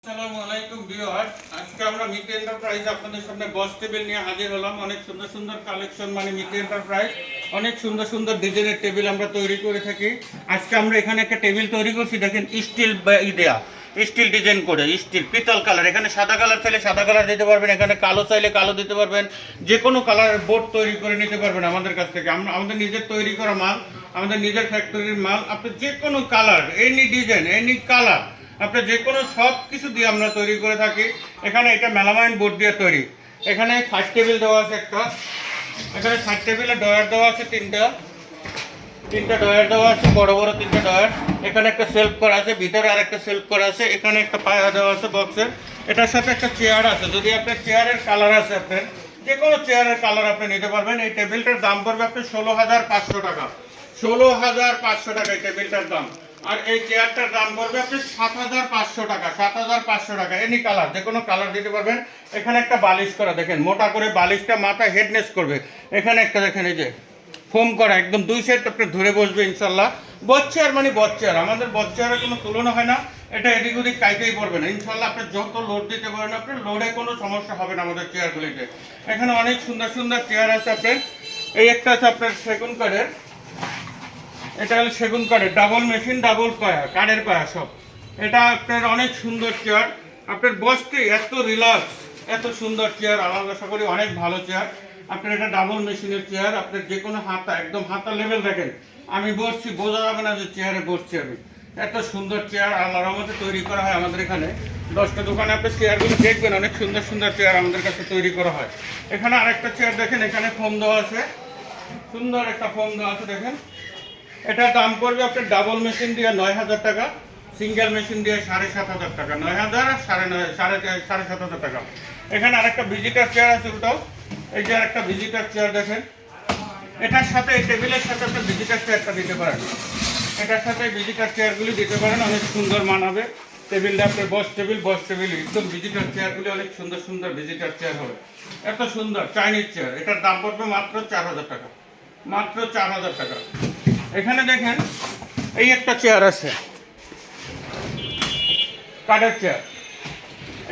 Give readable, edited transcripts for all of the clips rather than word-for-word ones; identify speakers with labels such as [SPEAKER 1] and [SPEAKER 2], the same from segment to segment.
[SPEAKER 1] আসসালামু আলাইকুম ভিউয়ার্স, আজকে আমরা মিট এন্টারপ্রাইজ আপনাদের সামনে বস টেবিল নিয়ে হাজির হলাম। অনেক সুন্দর সুন্দর কালেকশন, মানে মিট এন্টারপ্রাইজ অনেক সুন্দর সুন্দর ডিজাইনের টেবিল আমরা তৈরি করে থাকি। আজকে আমরা এখানে একটা টেবিল তৈরি করছি, দেখেন স্টিল দেয়া, স্টিল ডিজাইন করে, স্টিল পিতল কালার। এখানে সাদা কালার চাইলে সাদা কালার দিতে পারবেন, এখানে কালো চাইলে কালো দিতে পারবেন, যে কোনো কালারের বোর্ড তৈরি করে নিতে পারবেন আমাদের কাছ থেকে। আমরা আমাদের নিজের তৈরি করা মাল, আমাদের নিজের ফ্যাক্টরির মাল। আপনি যে কোনো colour, any design, any colour, আপনার যে কোনো সব কিছু দিয়ে আমরা তৈরি করে থাকি। এখানে এটা মেলামাইন বোর্ড দিয়ে তৈরি। এখানে সাইড টেবিল দেওয়া আছে একটা, এখানে সাইড টেবিলে ডয়ার দেওয়া আছে তিনটা ডয়ার দেওয়া আছে, বড় বড় তিনটা ডয়ার। এখানে একটা সেলফ করা আছে, ভিতরে আর একটা সেলফ করা আছে। এখানে একটা পায়া দেওয়া আছে বক্সের। এটার সাথে একটা চেয়ার আছে, যদি আপনার চেয়ারের কালার আছে, আপনার যে কোনো চেয়ারের কালার আপনি নিতে পারবেন। এই টেবিলটার দাম পড়বে আপনার 16,500 টাকা। 16,500 টাকা এই টেবিলটার দাম। আর এই চেয়ারটার দাম পড়বে আপনি 7,500 টাকা। 7,500 টাকা, এনি কালার, যে কোনো কালার দিতে পারবেন। এখানে একটা বালিশ করা, দেখেন মোটা করে বালিশটা মাথা হেডনেস করবে। এখানে একটা দেখেন, এই যে ফোম করা, একদম দুই সাইড আপনি ধরে বসবে ইনশাল্লাহ। বচ্চার মানে বচ্চার, আমাদের বচ্চারের কোনো তুলনা হয় না। এটা এদিক ওদিক কাইতেই পড়বে না ইনশাল্লাহ। আপনি যত লোড দিতে পারেন, আপনার লোডে কোনো সমস্যা হবে না আমাদের চেয়ারগুলিতে। এখানে অনেক সুন্দর সুন্দর চেয়ার আছে আপনার। এই একটা আছে আপনার সেগুন কাঠের, এটা হলো সেগুন কাঠের, ডাবল মেশিন, ডাবল পায়া, কাঠের পায়া সব। এটা আপনার অনেক সুন্দর চেয়ার, আপনার বসতে এত রিল্যাক্স, এত সুন্দর চেয়ার। আমার আশা করি অনেক ভালো চেয়ার। আপনার এটা ডাবল মেশিনের চেয়ার, আপনার যে কোনো হাতা, একদম হাতা লেভেল দেখেন। আমি বসছি, বোঝা যাবে না যে চেয়ারে বসছি আমি। এত সুন্দর চেয়ার আল্লাহর রহমতে তৈরি করা হয় আমাদের এখানে। 10টা দোকানে আপনি চেয়ারগুলো দেখবেন, অনেক সুন্দর সুন্দর চেয়ার আমাদের কাছে তৈরি করা হয়। এখানে আরেকটা চেয়ার দেখেন, এখানে ফোম দেওয়া আছে, সুন্দর একটা ফোম দেওয়া আছে দেখেন। এটার দাম পড়বে আপনার ডাবল মেশিন দিয়ে 9,000 টাকা, সিঙ্গেল মেশিন দিয়ে 7,500 টাকা। 9,000 আর 7,500 টাকা। এখানে আরেকটা ভিজিটার চেয়ার আছে ওটাও, এই যে আরেকটা ভিজিটার চেয়ার দেখেন। এটার সাথে এই টেবিলের সাথে আপনি ভিজিটার চেয়ারটা দিতে পারেন, এটার সাথে ভিজিটার চেয়ারগুলি দিতে পারেন, অনেক সুন্দর মানাবে টেবিলটা। আপনার বস টেবিল একদম ভিজিটার চেয়ারগুলি অনেক সুন্দর সুন্দর ভিজিটার চেয়ার হবে। এত সুন্দর চাইনিজ চেয়ার, এটার দাম পড়বে মাত্র 4,000 টাকা, মাত্র 4,000 টাকা। এখানে দেখেন এই একটা চেয়ার আছে, কাঠের চেয়ার।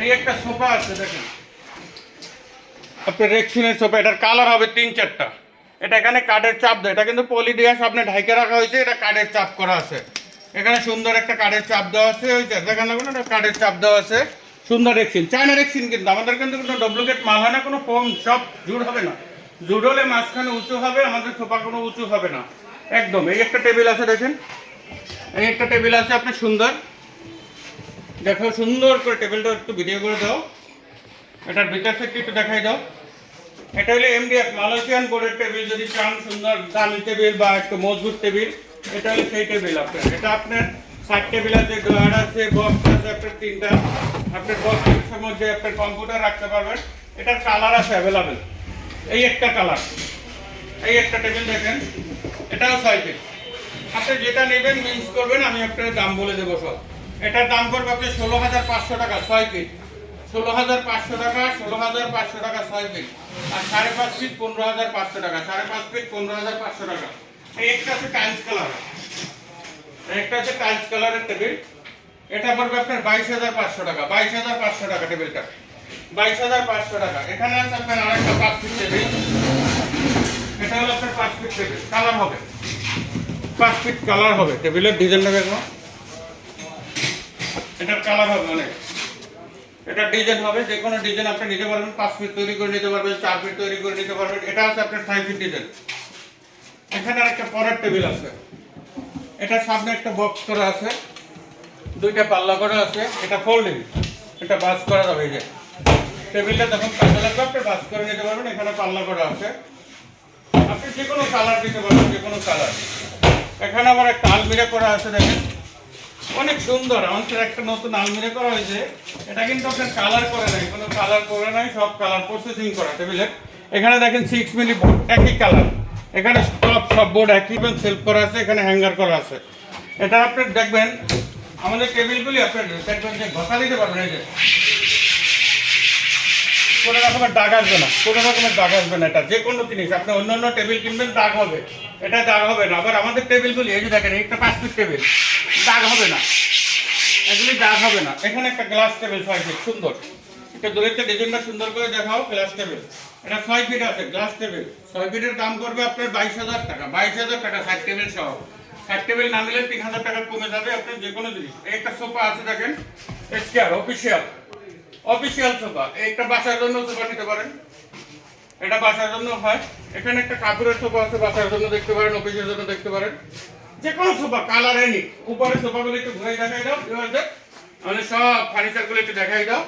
[SPEAKER 1] এই একটা সোফা আছে দেখেন, আপনার রেক্সিনের সোফা। এটার কালার হবে 3-4টা। এটা এখানে কাঠের চাপ দেয়, এটা কিন্তু পলি দিয়ে সামনে ঢাইকে রাখা হয়েছে, এটা কাঠের চাপ করা আছে। এখানে সুন্দর একটা কাঠের চাপ দেওয়া আছে, ওই দেখেন না, কোনো কাঠের চাপ দেওয়া আছে, সুন্দর রেক্সিন, চায়না রেক্সিন। কিন্তু আমাদের কিন্তু কোনো ডুপ্লিকেট মাল হয় না, কোনো ফোম, সব জুড় হবে না। জুড় হলে মাঝখানে উঁচু হবে, আমাদের সোফা কোনো উঁচু হবে না একদম। এই একটা টেবিল আছে দেখেন, এই একটা টেবিল আছে আপনি সুন্দর দেখো, সুন্দর করে টেবিলটা একটু ভিডিও করে দাও, এটার ভিতর থেকে একটু দেখাই দাও। এটা হলো এমডিএফ মালয়েশিয়ান বোর্ডের টেবিল। যদি চান সুন্দর দামি টেবিল বা একটু মজবুত টেবিল, এটা হলো সেই টেবিল আপনার। এটা আপনার সাইড টেবিল আছে, ডয়ার আছে, বক্স আছে আপনার 3টা। আপনার বক্সের মধ্যে আপনার কম্পিউটার রাখতে পারবেন। এটার কালার আছে অ্যাভেলেবেল, এই একটা কালার। এই একটা টেবিল দেখেন, এটাও 6 ফিট। আপনি যেটা নেবেন মিক্স করবেন, আমি আপনার দাম বলে দেবো সব। এটার দাম পড়বে আপনি 16,500 টাকা 6 ফিট। 16,500 টাকা, 16,500 টাকা 6 ফিট। আর 5.5 ফিট 15,500 টাকা, 5.5 ফিট 15,500 টাকা। এই একটা আছে টাইলস কালার, একটা আছে টাইলস কালারের টেবিল। এটা পড়বে আপনার 22,500 টাকা, 22,500 টাকা টেবিলটা, 22,500 টাকা। এখানে আছে আপনার আরেকটা 5 ফিট টেবিল। এটা হলো আপনার 5 ফিট টেবিল, কালার হবে 5 ফিট কালার হবে টেবিলের ডিজাইনটা দেখো, এটার কালার হবে অনেক। এটা ডিজাইন হবে, যে কোনো ডিজাইন আপনি নিতে পারবেন। 5 ফিট তৈরি করে নিতে পারবেন, 4 ফিট তৈরি করে নিতে পারবেন। এটা আছে আপনার 5 ফিট ডিজাইন। এখানে আরেকটা পরের টেবিল আছে, এটার সামনে একটা বক্স করা আছে, 2টা পাল্লা করা আছে। এটা ফোল্ডিং, এটা বাস করা যাবে। এই যে টেবিলটা যখন কাজে লাগবে আপনি বাস করে নিতে পারবেন। এখানে পাল্লা করা আছে, আপনি যে কোনো কালার দিতে পারবেন, যে কোনো কালার। এখানে আবার একটা আলমিরা করা আছে দেখেন, অনেক সুন্দর। আমাদের একটা নতুন আলমিরা করা হয়েছে, এটা কিন্তু আপনার কালার করে নাই, কোনো কালার করে নাই, সব কালার প্রসেসিং করা টেবিলের। এখানে দেখেন 6 মিলি বোর্ড, একই কালার। এখানে সব বোর্ড একই, সেলফ করা আছে, এখানে হ্যাঙ্গার করা আছে। এটা আপনি দেখবেন আমাদের টেবিলগুলি আপনার দেখবেন যে ঘষা দিতে পারবেন। এই যে কোনো রকমের দাগ আসবে না, কোনো রকমের দাগ আসবে না। এটা যে কোনো জিনিস আপনি অন্য অন্য টেবিল কিনবেন দাগ হবে, এটা দাগ হবে না। আবার আমাদের টেবিলগুলি এই যে দেখেন, একটা 5 ফিট টেবিল, দাগ হবে না, এগুলি দাগ হবে না। এখানে একটা গ্লাস টেবিল 6 ফিট সুন্দর, এটা দূরেতে ডিজাইনটা সুন্দর করে দেখাও। গ্লাস টেবিল এটা 6 ফিট আছে, গ্লাস টেবিল 6 ফিটের দাম করবে আপনার 22,000 টাকা। 22,000 টাকা সাইড টেবিল সহ। সাইড টেবিল না নিলে 3,000 টাকা কমে যাবে আপনার যে কোনো জিনিস। একটা সোফা আছে দেখেন, স্কয়ার অফিসিয়াল সোফা। একটা বাসার জন্য সোফা নিতে পারেন, এটা বাসার জন্য হয়। এখানে একটা কাপড়ের সোফা আছে, বাসার জন্য দেখতে পারেন, অফিসের জন্য দেখতে পারেন, যে কোনো সোফা কালার এনি। উপরে সোফাগুলো একটু ঘুরে দেখাই দাও, মানে সব ফার্নিচারগুলো একটু দেখাই দাও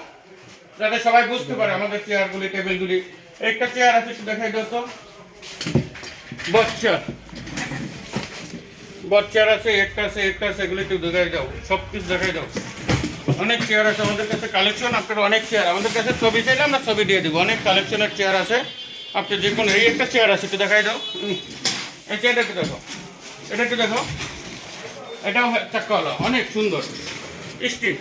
[SPEAKER 1] যাতে সবাই বুঝতে পারে আমাদের চেয়ারগুলি টেবিলগুলি। একটা চেয়ার আছে একটু দেখাই দাও তো, বচ্চার আছে, একটা আছে, এগুলো একটু দেখাই দাও, সব কিছু দেখাই দাও। অনেক চেয়ার আছে আমাদের কাছে কালেকশন, আপনার অনেক চেয়ার আমাদের কাছে। ছবি চাইলে আমরা ছবি দিয়ে দেবো, অনেক কালেকশনের চেয়ার আছে। আপনি যে কোনো, এই একটা চেয়ার আছে একটু দেখাই দাও, এই চেয়ারটা একটু দেখো, এটা একটু দেখো, এটাও চাক্কাওয়ালা, অনেক সুন্দর স্টিল।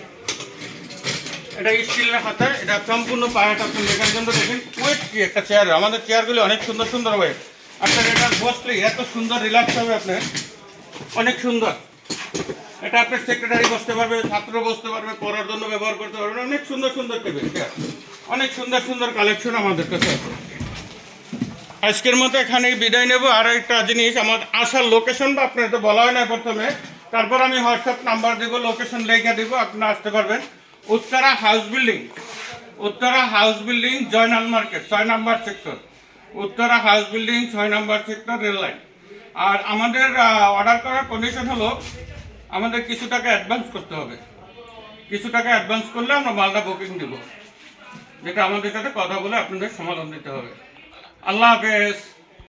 [SPEAKER 1] এটা স্টিলের হাতে, এটা সম্পূর্ণ পায়াটা আপনি লেখার জন্য দেখেন। ওয়েট কি একটা চেয়ার, আমাদের চেয়ারগুলি অনেক সুন্দর সুন্দর ওয়েট। আপনার এটা বসলে এত সুন্দর রিল্যাক্স হবে আপনার, অনেক সুন্দর। এটা আপনার সেক্রেটারি বসতে পারবে, ছাত্র বসতে পারবে, পড়ার জন্য ব্যবহার করতে পারবে, অনেক সুন্দর সুন্দর টেবিল চেয়ার, অনেক সুন্দর সুন্দর কালেকশন আমাদের কাছে আছে। আজকের মতো এখানেই বিদায় নেব। আর একটা জিনিস, আমার আসার লোকেশনটা আপনার তো বলা হয় না প্রথমে, তারপর আমি হোয়াটসঅ্যাপ নাম্বার দেবো, লোকেশন লেখা দেবো, আপনারা আসতে পারবেন। Uttara house building Joynal market 6 নম্বর সেক্টর, উত্তরা হাউস বিল্ডিং 6 নম্বর সেক্টর, রেল লাইন। আর আমাদের অর্ডার করার কন্ডিশন হলো আমাদের কিছু টাকা অ্যাডভান্স করতে হবে। কিছু টাকা অ্যাডভান্স করলে আমরা মালটা বুকিং দেবো, যেটা আমাদের সাথে কথা বলে আপনাদের সমাধান দিতে হবে। আল্লাহ হাফেজ।